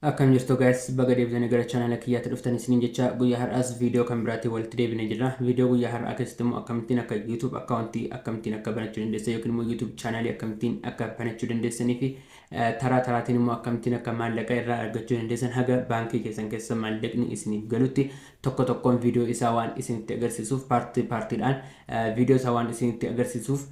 Akkam jirtu guys baga deebitanii gara channel Kiyyaatti dhuftanii isiniin jecha guyyaa har'aas viidiyoo kan biraatti walitti deebinee jirra. Viidiyoo guyyaa har'aa keessatti immoo akkamittiin akka YouTube akkaawuntii akkamittiin akka banachuu dandeessan yookiin immoo YouTube channel akkamittiin akka banachuu dandeessanii fi taraa taraatiin immoo akkamittiin akka maallaqa irraa argachuu dandeessan haga baankii keessan keessa maallaqni isiniif galutti tokko tokkoon viidiyoo isaa waan isinitti agarsiisuuf paartiidhaan viidiyoo isaa waan isinitti agarsiisuuf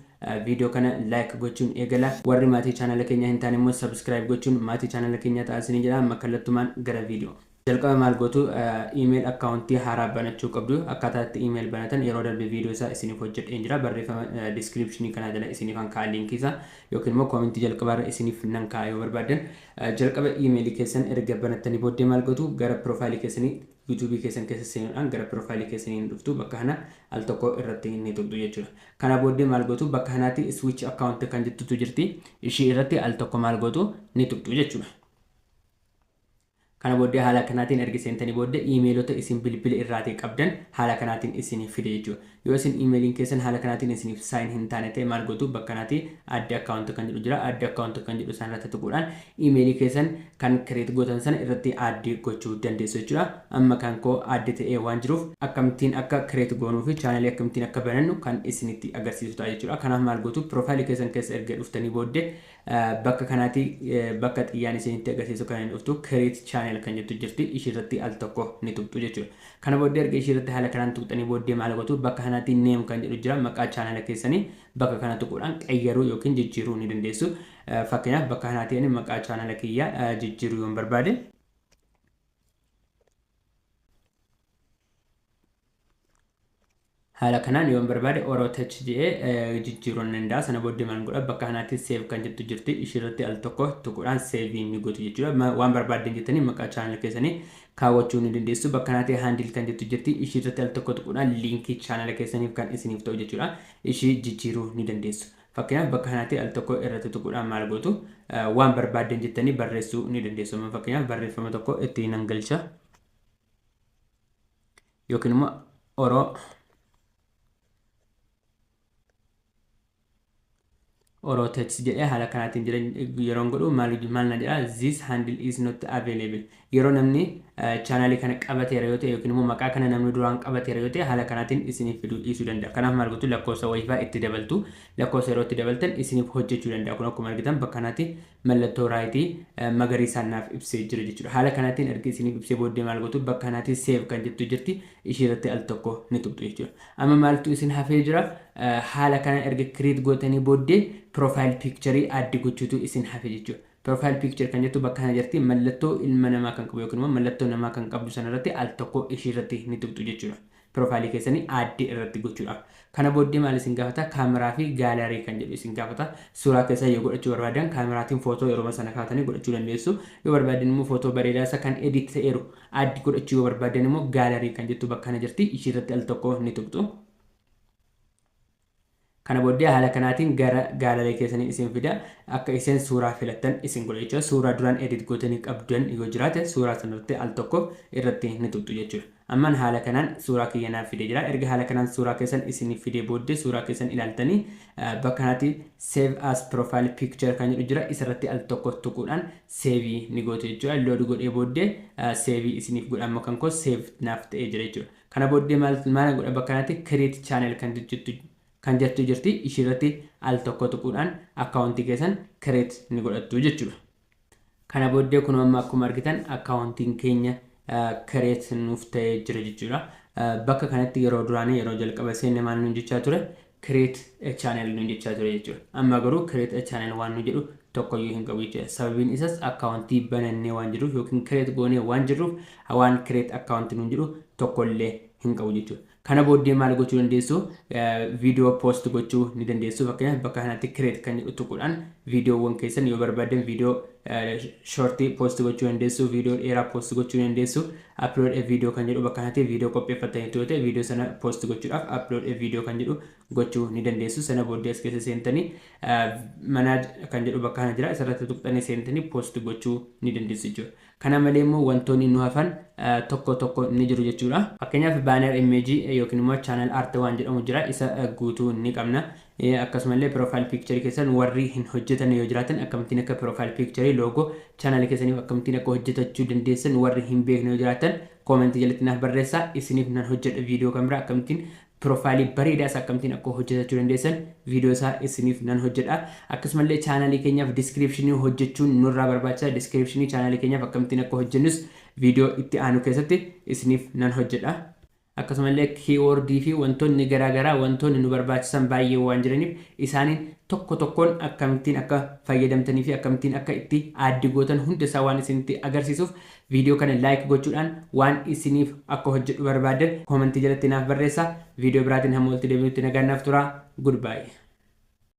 video kana like gochuun eegala warri maatii channel keenya hin taane immoo subscribe gochuun maatii channel keenya ta'anii jira makkallattumaan gara video jalqaba maal gootu email accountii haaraa banachuu qabdu akkaataatti email banatan yeroo darbe video isaa isiniif hojjedheen jira barreeffama description kana jala isiniif kan kaa'e link isa yookiin immoo comment jalqabaarra isiniif nan kaa'e yoo barbaadan jalqaba email keessan erga banattanii booddee maal gootu gara profile keessanii YouTube keessan keessa seenuudhaan gara profile keessanii dhuftu bakka kana al tokko irratti ni tuqxu jechuudha. Kana booddee maal gootu bakka kanaatti switch account kan jettutu jirti. Ishii irratti al tokko maal gootu ni tuqxu jechuudha. Kana booddee haala kanaatiin erga seentanii booddee emailota isin bilbila irraatii qabdan haala kanaatiin isiniif fide jechuudha. Yoo isin emailiin keessan haala kanaatiin isiniif sign hin taane ta'e maal gootu bakka kanaatti adda account kan jedhu jira. Adda account kan jedhu san irratti tuquudhaan emailii keessan kan create gootan sana irratti addi gochuu dandeessu jechuudha. Amma kan koo adda ta'ee waan jiruuf akkamittiin akka create goonuu fi channel akkamittiin akka banannu kan isinitti agarsiisu ta'a jechuudha. Kanaaf maal gootu profile keessan keessa erga dhuftanii booddee bakka kanaatti bakka xiyyaan isinitti agarsiisu kan dhuftu create channel kan jettu jirti ishirratti al tokko ni tuqxu jechuudha. Kana booddee erga ishirratti haala kanaan tuqxanii booddee maal gootu bakka kanaatti name kan jedhu jira maqaa channel keessanii bakka kana tuquudhaan qayyaruu yookiin jijjiiruu ni dandeessu. Fakkeenyaaf bakka kanaatti maqaa channel Kiyyaa jijjiiruu yoo barbaade haala kanaan yoo barbaade orotech jedhee jijjiiruu ni danda'a. Sana booddee maal godha bakka kanaatti save kan jettu jirti ishirratti al tokko tuquudhaan save ni gootu jechuudha. Waan barbaaddan jettanii maqaa channel keessanii kaawwachuu ni dandeessu. Bakka kanaatti handle kan jettu jirti ishirratti al tokko tuquudhaan linkii channel keessaniif kan isiniif ta'u jechuudha. Ishii jijjiiruu ni dandeessu. Fakkeenyaaf bakka kanaatti al tokko irratti tuquudhaan maal gootu waan barbaaddan jettanii barreessuu ni dandeessu. Fakkeenyaaf barreeffama tokko itti nan galcha yookiin immoo orotech jedhee haala kanaatiin jira yeroo godhu maal na jedha this handle is not available yeroo namni channel kana qabateera yoo ta'e yookiin immoo maqaa kana namni duraan qabateera yoo ta'e haala kanaatiin isiniif fiduu dhiisuu danda'a. Kanaaf maal gootu lakkoofsa wifi itti dabaltu lakkoofsa yeroo itti dabaltan isiniif hojjechuu danda'a. Kun akkuma argitan bakka kanaatti mallattoo raayitii magariisaan naaf ibsee jira jechuudha. Haala kanaatiin erga isiniif ibsee booddee maal gootu bakka kanaatti save kan jettu jirti ishirratti al tokko ni tuqxu jechuudha. Amma maaltu isin hafee jira haala kana erga create gootanii booddee profile picture addi gochuutu isin hafe jechuudha. Profile picture kan jettu bakka kana jirti mallattoo ilma namaa kan qabu yookiin immoo mallattoo namaa kan qabdu sana irratti al tokko ishirratti ni tuqxu jechuudha. Profile keessanii addi irratti gochuudhaaf. Kana booddee maal isin gaafata kaameraa fi gaalarii kan jedhu isin gaafata. Suuraa keessa yoo godhachuu barbaadan kaameraatiin footoo yeroo sana kaatanii godhachuu dandeessu. Yoo barbaadan immoo footoo bareedaa isa kan edit ta'eeru addi godhachuu yoo barbaadan immoo gaalarii kan jettu bakka kana jirti ishirratti al tokko ni tuqxu. Kana booddee haala kanaatiin gara gaalarii keessanii isin fida akka isin suuraa filattan isin godha jechuudha. Suuraa duraan edit gootanii qabdan yoo jiraate suuraa sanarratti al tokko irratti ni tuqxu jechuudha. Ammaan haala kanaan suuraa kiyya naaf fide jira. Erga haala kanaan suuraa keessan isin fide booddee suuraa keessan ilaaltanii bakka kanaatti save as profile picture kan jedhu jira isarratti al tokko tuquudhaan save ni gootu jechuudha. Load godhee booddee save isiniif godha amma kan koo save naaf ta'ee jira jechuudha. Kana booddee maal godha bakka kanaatti create channel kan jettu jirti ishirratti al tokko tuquudhaan akkaawuntii keessan create ni godhattu jechuudha. Kana booddee kun amma akkuma argitan akkaawuntiin keenya create nuuf ta'ee jira jechuudha. Bakka kanatti yeroo duraanii yeroo jalqaba seenne maal nuun jechaa ture create a channel nuun jechaa ture jechuudha. Amma garuu create a channel waan nu jedhu tokkoyyuu hin qabu jechuudha. Sababiin isaas akkaawuntii banannee waan jiruuf yookiin create goonee waan jiruuf waan create akkaawuntii nuun jedhu tokkollee hin qabu jechuudha. Kana booddee maal gochuu dandeessu video post gochuu ni dandeessu. Fakkeenyaaf bakka kanatti create kan jedhu tuquudhaan videoowwan keessan yoo barbaadan video shortii post gochuu dandeessu, video dheeraa post gochuu dandeessu. Upload a video kan jedhu bakka kanatti video qopheeffatanii yoo ta'e video sana post gochuudhaaf upload a video kan jedhu gochuu ni dandeessu. Sana booddee as keessa seentanii manage kan jedhu bakka kana jira isarratti tuqxanii seentanii post gochuu ni dandeessu jechuudha. Kana malee immoo wantoonni nu hafan tokko tokko ni jiru jechuudha. Fakkeenyaaf banner image yookiin immoo channel art waan jedhamu jira isa guutuu ni qabna. akkasumallee profile picture keessan warri hin hojjetan yoo jiraatan akkamittiin akka profile picture logo channel keessaniif akkamittiin akka hojjetachuu dandeessan warri hin beekne yoo jiraatan comment jalatti naaf barreessaa isiniif nan hojjedha video kan biraa akkamittiin profile bareedaas akkamittiin akka hojjetachuu dandeessan video isaa isiniif nan hojjedha akkasumallee channel keenyaaf description hojjechuun nurraa barbaachisaa description channel keenyaaf akkamittiin akka hojjennus video itti aanu keessatti isiniif nan hojjedha akkasumallee keyword fi wantoonni garaagaraa wantoonni nu barbaachisan baay'ee waan jiraniif isaaniin tokko tokkoon akkamittiin akka fayyadamtanii fi akkamittiin akka itti addi gootan hunda isaa waan isinitti agarsiisuuf video kana like gochuudhaan waan isiniif akka hojjedhu barbaadan comment jalatti naaf barreessaa video biraatiin hamma walitti deebinutti nagaan naaf turaa goodbye